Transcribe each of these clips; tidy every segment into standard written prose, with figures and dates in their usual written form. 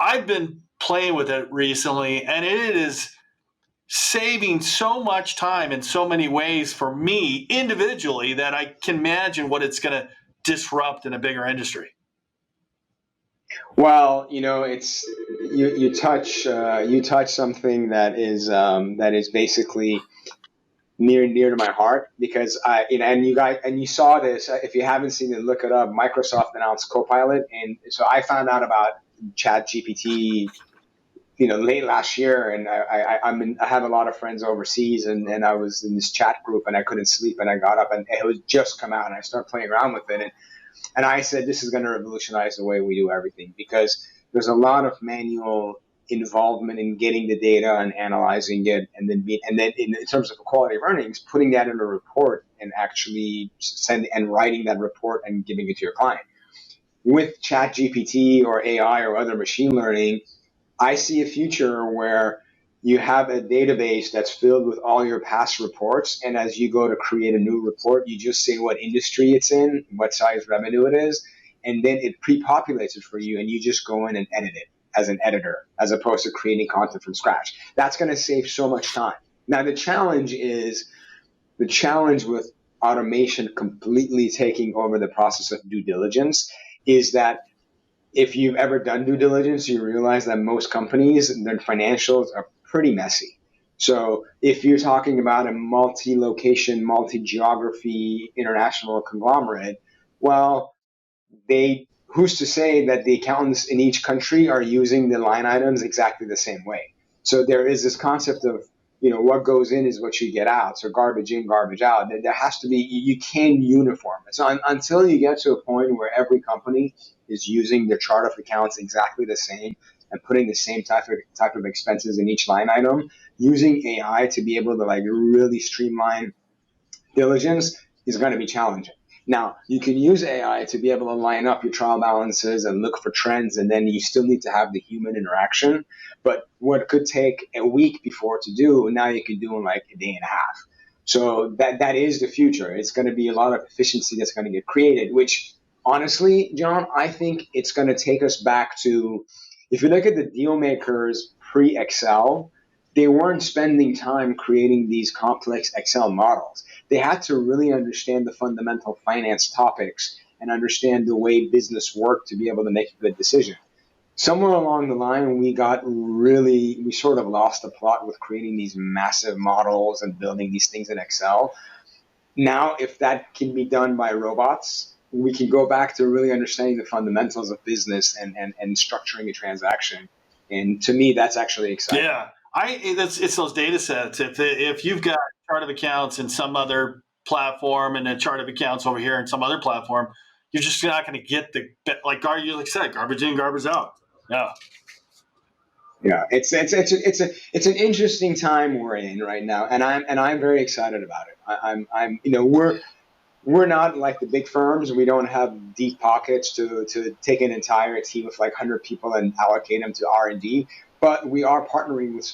I've been playing with it recently, and it is saving so much time in so many ways for me individually that I can imagine what it's going to disrupt in a bigger industry. Well, it's you touch something that is basically near to my heart, because and you saw this. If you haven't seen it, look it up. Microsoft announced Copilot, and so I found out about Chat GPT, late last year, and I have a lot of friends overseas, and I was in this chat group, and I couldn't sleep, and I got up, and it was just come out, and I started playing around with it, and I said, this is going to revolutionize the way we do everything, because there's a lot of manual involvement in getting the data and analyzing it, and then in terms of the quality of earnings, putting that in a report and actually writing that report and giving it to your client. With Chat GPT or AI or other machine learning, I see a future where you have a database that's filled with all your past reports, and as you go to create a new report, you just say what industry it's in, what size revenue it is, and then it pre-populates it for you, and you just go in and edit it as an editor, as opposed to creating content from scratch. That's going to save so much time. Now, the challenge with automation completely taking over the process of due diligence is that if you've ever done due diligence, you realize that most companies, their financials are pretty messy. So if you're talking about a multi-location, multi-geography, international conglomerate, well, who's to say that the accountants in each country are using the line items exactly the same way? So there is this concept of, what goes in is what you get out. So garbage in, garbage out. There has to be, you can uniform it. So until you get to a point where every company is using their chart of accounts exactly the same and putting the same type of expenses in each line item, using AI to be able to really streamline diligence is going to be challenging. Now, you can use AI to be able to line up your trial balances and look for trends, and then you still need to have the human interaction. But what could take a week before to do, now you can do in a day and a half. So that is the future. It's going to be a lot of efficiency that's going to get created, which honestly, John, I think it's going to take us back to, if you look at the deal makers pre-Excel, they weren't spending time creating these complex Excel models. They had to really understand the fundamental finance topics and understand the way business worked to be able to make a good decision. Somewhere along the line, we sort of lost the plot with creating these massive models and building these things in Excel. Now, if that can be done by robots, we can go back to really understanding the fundamentals of business and structuring a transaction. And to me, that's actually exciting. Yeah. It's those data sets. If you've got a chart of accounts in some other platform and a chart of accounts over here in some other platform, you're just not going to get like you said, garbage in, garbage out. Yeah. Yeah, it's an interesting time we're in right now, and I'm very excited about it. We're not like the big firms. We don't have deep pockets to take an entire team of 100 people and allocate them to R&D. But we are partnering with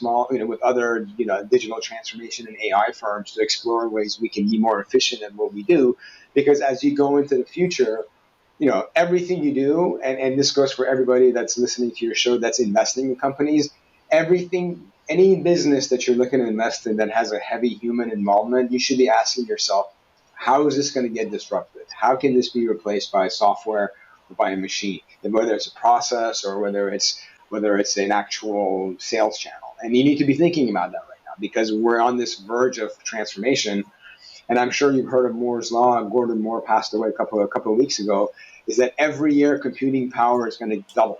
with other digital transformation and AI firms to explore ways we can be more efficient at what we do. Because as you go into the future, everything you do, and this goes for everybody that's listening to your show that's investing in companies, any business that you're looking to invest in that has a heavy human involvement, you should be asking yourself, how is this going to get disrupted? How can this be replaced by software or by a machine? And whether it's a process or whether it's an actual sales channel. And you need to be thinking about that right now, because we're on this verge of transformation. And I'm sure you've heard of Moore's Law. Gordon Moore passed away a couple of weeks ago. Is that every year computing power is going to double.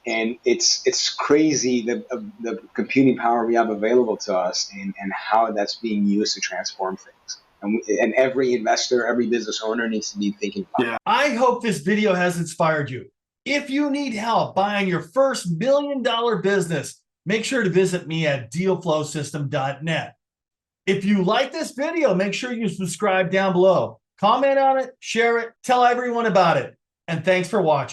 And it's crazy the computing power we have available to us and how that's being used to transform things. And every investor, every business owner needs to be thinking about it. I hope this video has inspired you. If you need help buying your first $1 million business, make sure to visit me at dealflowsystem.net. If you like this video, make sure you subscribe down below. Comment on it, share it, tell everyone about it. And thanks for watching.